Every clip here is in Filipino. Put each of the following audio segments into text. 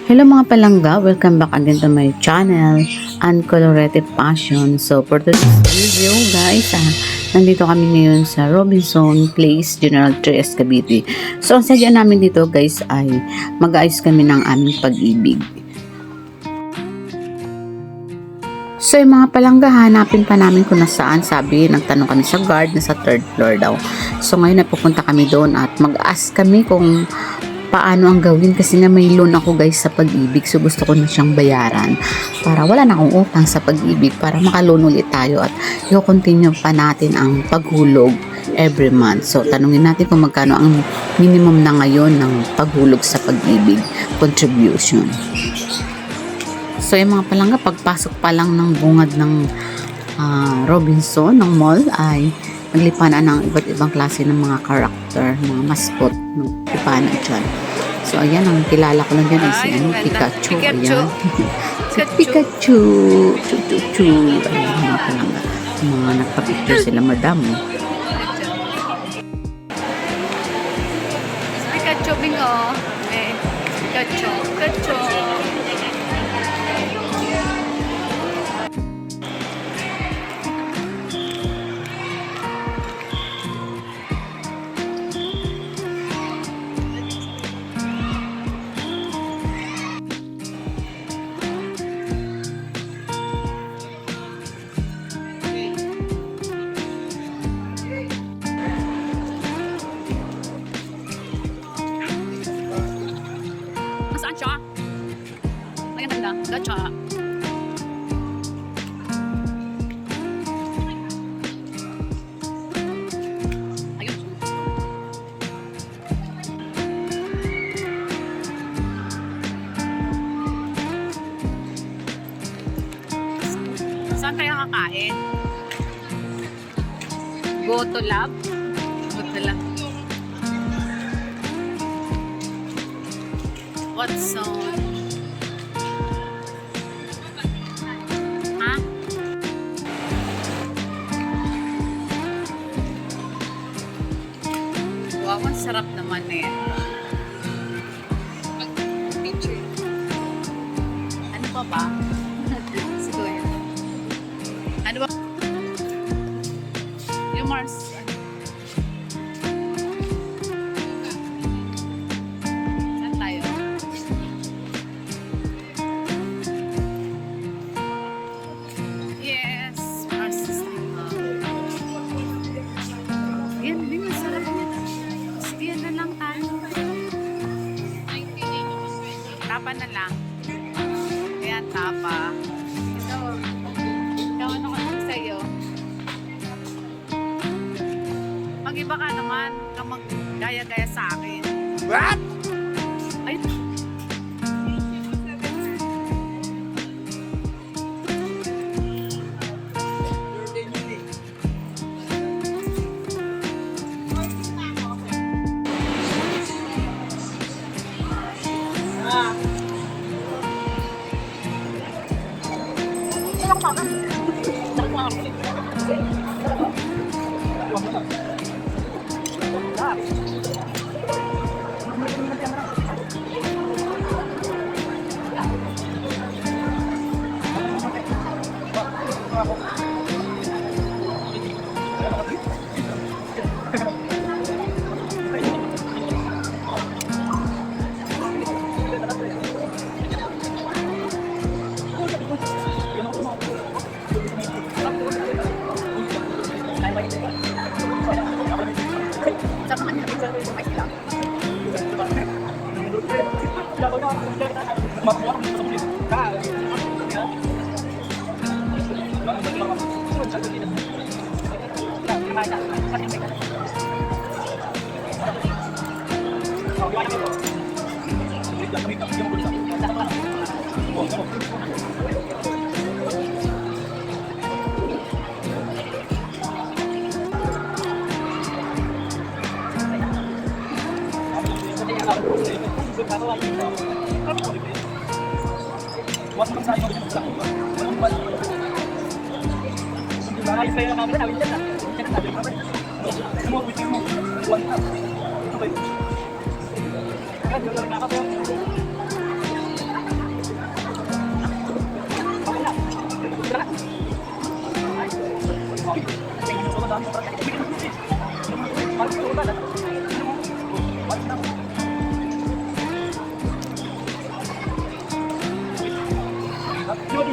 Hello mga palangga, welcome back again to my channel, Uncolorated Passion. So for today's video guys, nandito kami ngayon sa Robinson Place, General Trias, Cavite. So ang sadya namin dito guys ay mag-ayos kami ng aming pag-ibig. So yung mga palangga, hanapin pa namin kung nasaan. Sabi, nagtanong kami sa guard na sa 3rd floor daw. So ngayon napupunta kami doon at mag-ask kami kung paano ang gawin kasi nga may loan ako guys sa pag-ibig, so gusto ko na siyang bayaran para wala na akong utang sa pag-ibig para makaloan ulit tayo at i-continue pa natin ang paghulog every month. So tanungin natin kung magkano ang minimum na ngayon ng paghulog sa pag-ibig contribution. So yung mga palangga, pagpasok pa lang ng bungad ng Robinson, ng mall, ay naglipanan ng iba't ibang klase ng mga character, mga mascot ng lipanan dyan. So ayan, ang kilala ko lang dyan ay si Pikachu. Ayan. Si Pikachu. Chu. Ayan, mga palangga. Mga nagpa-picture sila, madam. Pikachu, bingo. Pikachu. Saan siya? Ay, ang ganda. Gacha. Ayun. Saan kaya kakain? Go to lab? Go to lab. What's on? Ha? Wow, ang sarap naman eh. Picture. Ano pa ba? Siguro. Ano ba? Yung Mars. Saan tayo? Yes, our system. Yan, din ang sarap niya. Sige, yan na lang tayo. Tapa na lang. Ayan, tapa. Ikaw, ano ka lang sa'yo? Mag-iba ka naman, ka mag-gaya-gaya sa akin. What? Ay,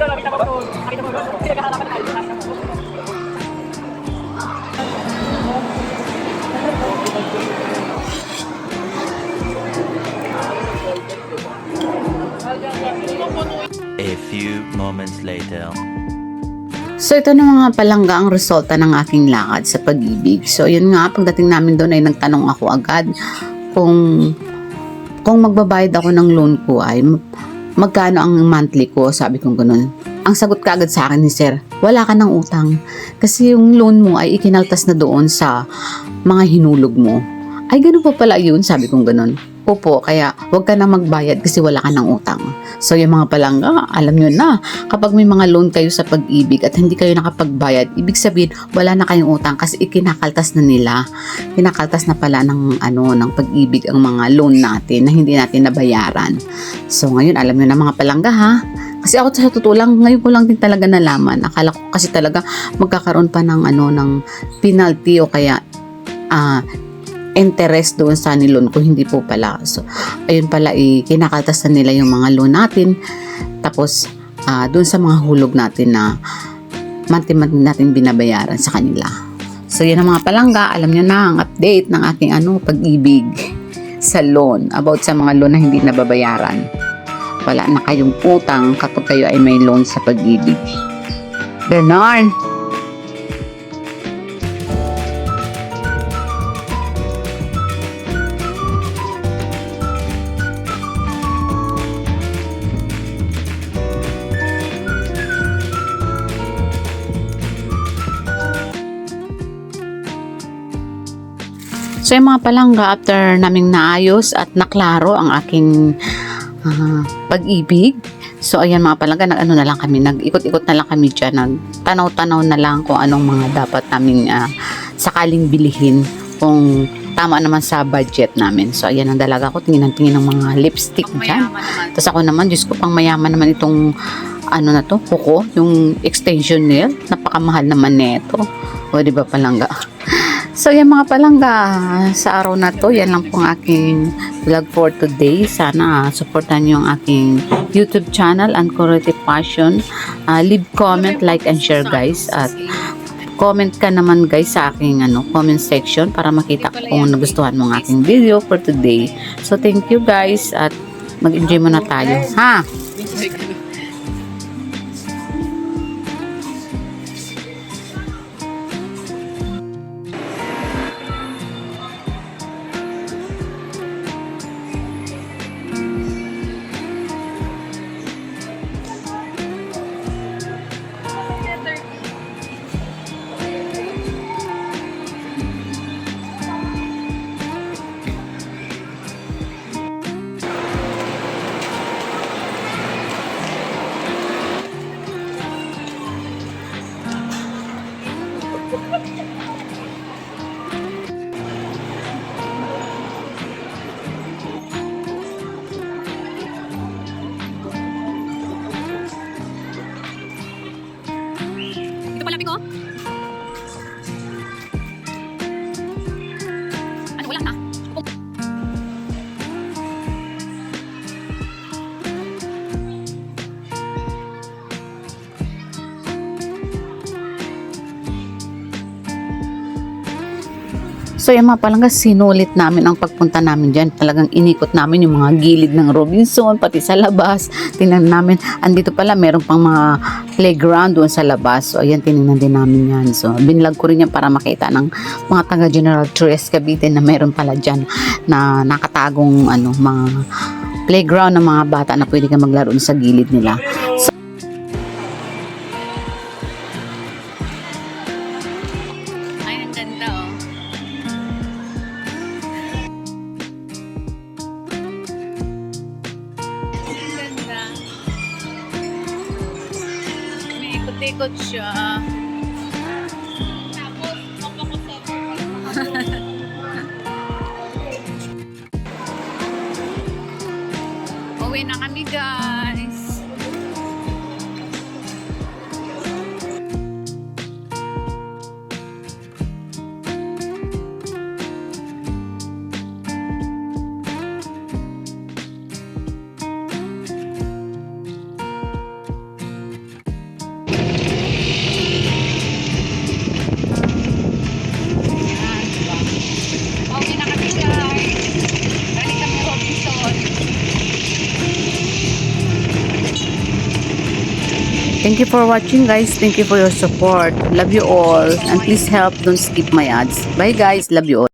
A few moments later. So ito na mga palangga ang resulta ng aking lakad sa pag-ibig. So yun nga, pagdating namin doon ay nagtanong ako agad kung magbabayad ako ng loan ko ay magkano ang monthly ko, sabi kong ganun. Ang sagot kaagad sa akin ni Sir, wala ka ng utang kasi yung loan mo ay ikinaltas na doon sa mga hinulog mo. Ay ganun po pala yun, sabi kong ganun. Opo, kaya huwag ka na magbayad kasi wala ka ng utang. So yung mga palangga, alam nyo na, kapag may mga loan kayo sa pag-ibig at hindi kayo nakapagbayad, ibig sabihin wala na kayong utang kasi ikinakaltas na nila. Kinakaltas na pala ng pag-ibig ang mga loan natin na hindi natin nabayaran. So ngayon, alam nyo na mga palangga ha. Kasi ako sa totoo lang, ngayon ko lang din talaga nalaman. Akala ko kasi talaga magkakaroon pa ng penalty o kaya interest doon sa nilon ko, hindi po pala. So, ayun pala, kinakaltas na nila yung mga loan natin. Tapos, doon sa mga hulog natin na monthly natin binabayaran sa kanila. So, yan ang mga palangga. Alam nyo na ang update ng aking pag-ibig sa loan. About sa mga loan na hindi nababayaran. Wala na kayong utang kapag kayo ay may loan sa pag-ibig. Ganon. So yung mga palangga, after naming naayos at naklaro ang aking pag-ibig. So ayan mga palangga, nag-ikot-ikot na lang kami dyan, nagtanaw-tanaw na lang kung anong mga dapat namin sakaling bilihin kung tama naman sa budget namin. So ayan ang dalaga ko, tingin ng mga lipstick dyan. Tapos ako naman, Diyos ko, pang mayaman naman itong kuko, yung extension nail, napakamahal naman nito. O diba palangga? So yan mga palangga, sa araw na to, yan lang pong aking vlog for today. Sana supportan niyo ang aking YouTube channel, Ancority Passion. Leave comment, like, and share guys. At comment ka naman guys sa aking comment section para makita ko kung nagustuhan mo ang aking video for today. So thank you guys at mag-enjoy muna tayo. Ha? Ito pala, Piko. Ano, wala na. So yung mga palangga, sinulit namin ang pagpunta namin dyan. Talagang inikot namin yung mga gilid ng Robinson, pati sa labas. Tingnan namin, andito pala, meron pang mga playground doon sa labas. So ayan, tinignan din namin yan. So binlog ko rin yan para makita ng mga taga General Trias Cavite na meron pala dyan na nakatagong mga playground ng mga bata na pwede ka maglaro sa gilid nila. So, Ay, ang ganda, oh. Ang ganda. May ikot-ikot siya. Tapos, uwi na kami, guys. Thank you for watching guys. Thank you for your support. Love you all. And please help, don't skip my ads. Bye guys. Love you all.